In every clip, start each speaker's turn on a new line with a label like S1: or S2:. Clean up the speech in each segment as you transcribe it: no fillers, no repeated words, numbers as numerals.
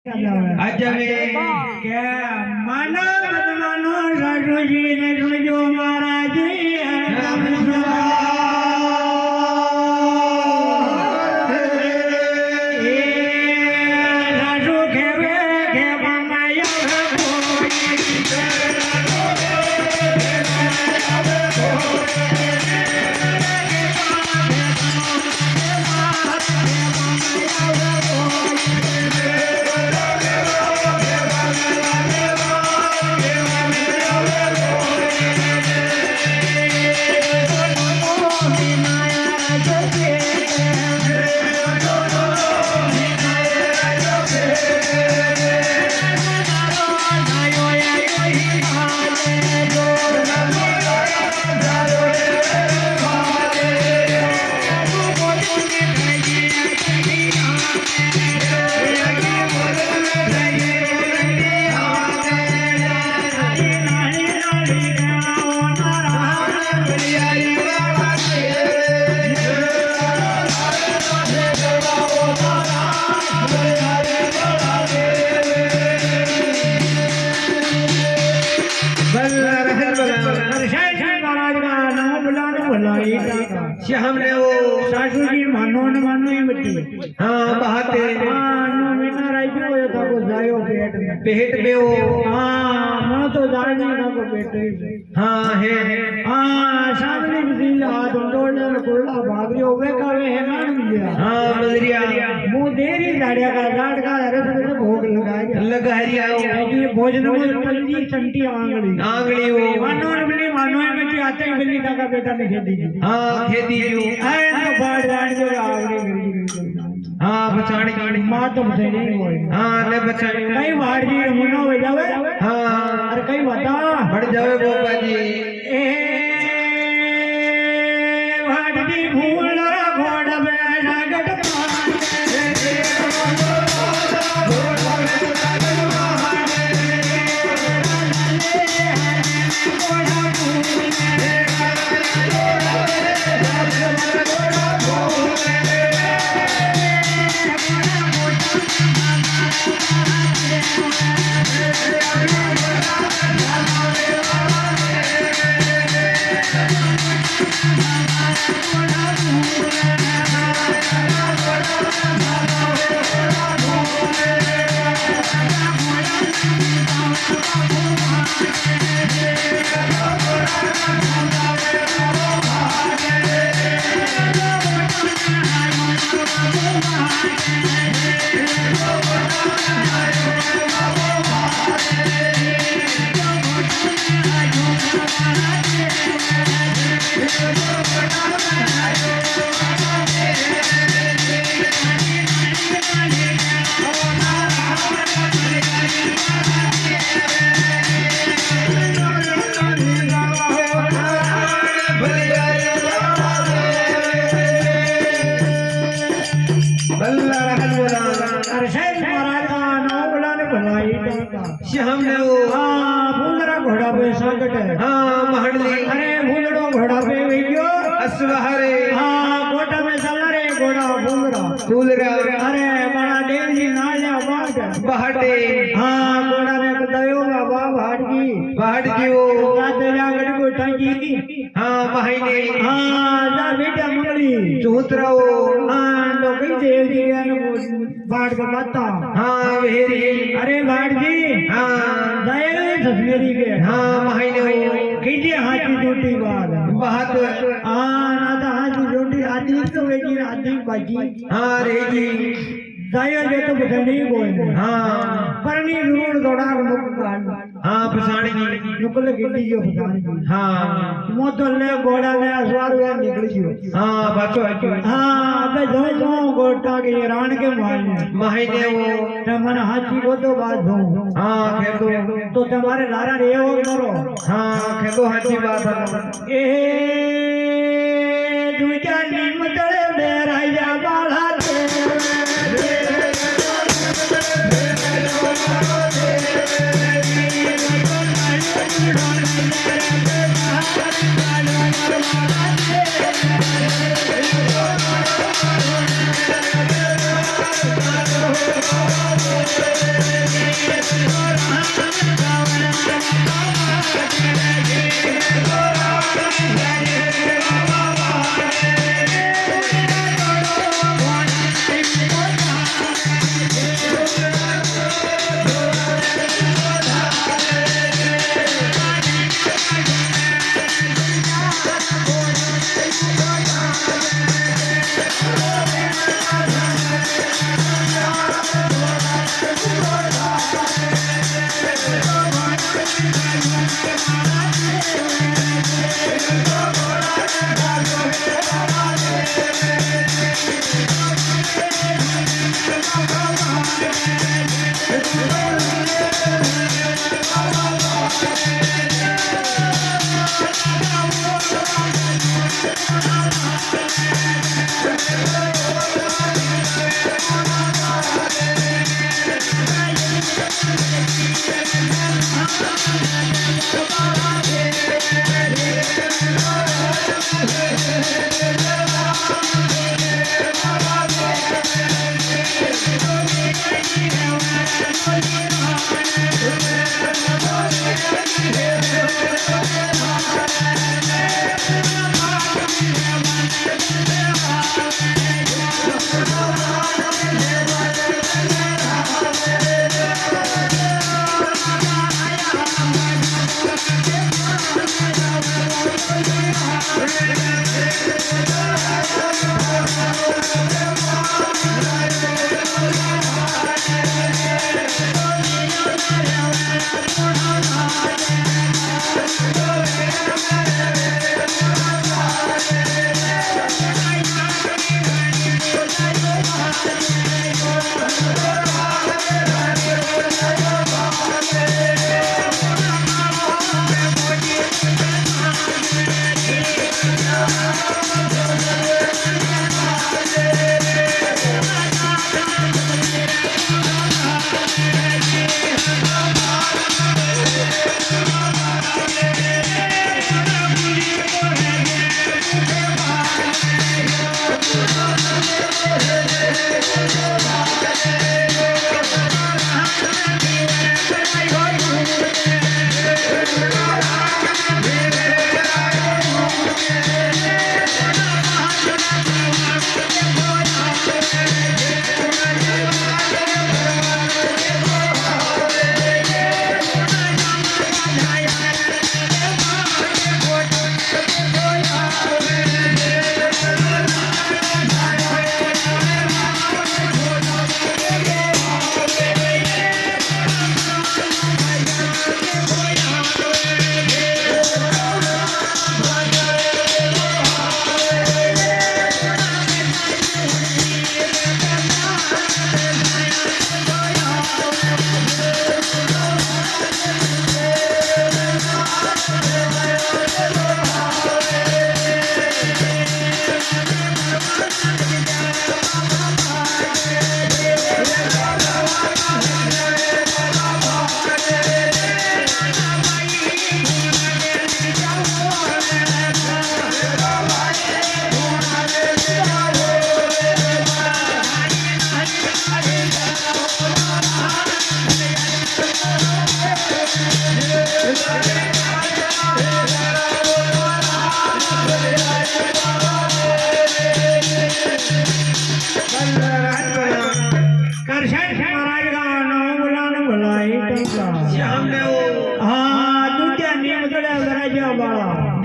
S1: અજવે કે માનો માનો સાસુજી ને સુજો મહારાજી हमने वो सासुजी मानो न मानो ही मिट्टी हाँ बहाते हाँ नो मीना राई भी हो था को जायो पेट में वो हाँ मैं तो जानी ना को पेट हाँ है हाँ सामने भी हाथ उंडोड़ने में कोला भागरी होवे का वे है ना मिलिया हाँ मदरिया मुंह देरी गाड़िया का गाड़ का रस में भोग लगा रिया ये भोजन में पल्ली चंटी आंगली वो मानो न मानो है में आते ही बिल्ली का बेटा ने खेती हाँ खेती आए तो बाढ़ जान जो आवड़ी हाँ बचाने की माँ तो बचे नहीं हुए हाँ ले बचाने कई बाढ़ जी मुन्ना हो जावे हाँ अरे कई बता बढ़ जावे बोपा जी ए बाढ़ जी भूला घोड़ा बैठा गट हमने वो हाँ भूलरा घोड़ा पे संकट है हाँ महड़ली अरे भूलड़ो घोड़ा पे गयो असवहरे हाँ कोटा में चला रे घोड़ा भूलरा अरे बड़ा डेंजी नाया बाटे हाँ घोड़ा ने बतायो बाहट की वो जाते जागड़ को टंगी हाँ महीने हाँ जा बेटा मंगली चूतरा वो हाँ तो कई देव जी बाढ़ का पत्ता हाँ वेरी अरे बाढ़ जी हाँ जाए ससमेरी के हाँ महीने हो कीजिए हाथी रोटी बात हाँ ना हाथी रोटी आदि तो वेगी आदि बाकी हाँ रेगी जायो जे तो बदनी बोल हाँ परनी रोड दौड़ा हाँ पसाड़ी नुकल गिड्डी जो पसाड़ी हाँ मोतल ने घोड़ा ने असवार हुआ निकल जियो हाँ बाचो हाँ अबे दो गोटा के रान के महीने वो तमन हाथी को तो बात दो हाँ खेतो तो तुम्हारे लारा रे हो करो हाँ खेतो हाथी बात ए दूजा नीम तले मेरा या बाला
S2: Oh,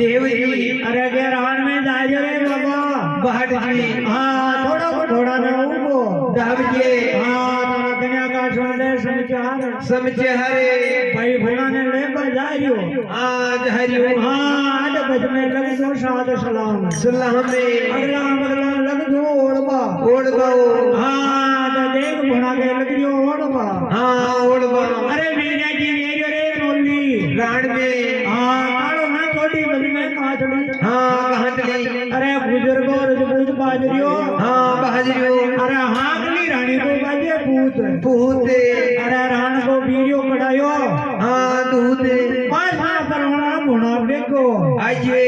S1: देवजी
S2: अरे के रावण में जाजे रे बाबा
S1: बहट जी
S2: हाँ थोड़ा ने उबो
S1: दावजे
S2: हाँ तारा कन्या का सोने
S1: समझे हरे
S2: भाई भोला ने लेकर जाइयो
S1: आज हरियो
S2: हाँ आज बज में लग दो साद सलाम
S1: सलाम में
S2: अगला बगला लग दो ओड़बा हाँ तो देख भोला के लग दियो ओड़बा
S1: हाँ ओड़बा
S2: अरे वीरा जी मेरे रे मोली
S1: राण में
S2: हाँ तारो ना कोटी बज में काटली
S1: हाँ कहतली
S2: अरे बुजुर्गो रजपूत बाजरियो
S1: हाँ बाजरियो
S2: अरे हाकली रानी को बाजे पूत अरे राण को वीडियो कढ़ायो
S1: हाँ दूध
S2: पांच माह परवाना भुना देखो
S1: आजे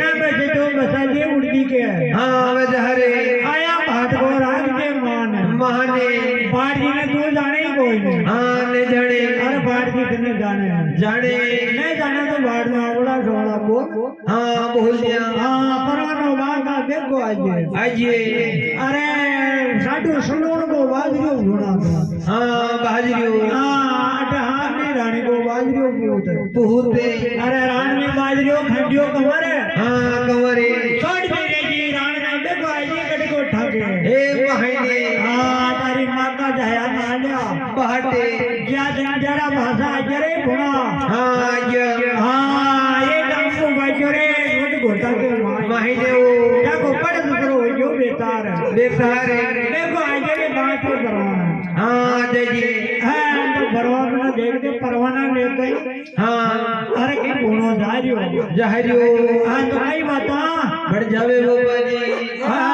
S2: ना बचे तो बसाजे उड़ती के
S1: हाँ बज हरे
S2: आया भाट को राज के मान
S1: महाने
S2: बाट जी ने तू जाने ही कोई नहीं
S1: हाँ ने जाने
S2: अरे बाढ़ की कितने जाने
S1: जाने
S2: नहीं जाने तो बाढ़ में आवड़ा ढोला बोल
S1: हाँ बोल दिया
S2: हाँ परवानो बागा देखो आज
S1: आइए
S2: अरे साडू सलोण को बाजरियो घोड़ा था
S1: हाँ बाजरियो
S2: हाँ अटे हाथ में रानी को बाजरियो पूत
S1: पूते
S2: अरे रान में बाजरियो खंडियो कमरे
S1: हाँ कंवरे
S2: छोड़ दे जी रान में देखो आज कट को ठाके
S1: हे महीने
S2: हाँ तारी माँ का दया मान्या
S1: बहटे
S2: क्या दिन जरा भाषा जरे घोड़ा
S1: हाँ ये
S2: हाँ ये काम को बाजरे मुझे घोटा के
S1: महीने वो
S2: देखो पढ़ करो जो बेकार है
S1: बेकार
S2: देखो आज के बात को करवाना
S1: हाँ जाइए
S2: हाँ तो परवाना देख के परवाना ले गई
S1: हाँ
S2: अरे के गुणो जारियो
S1: जहरियो
S2: हाँ तो कई बता
S1: बढ़ जावे वो बाजी
S2: हाँ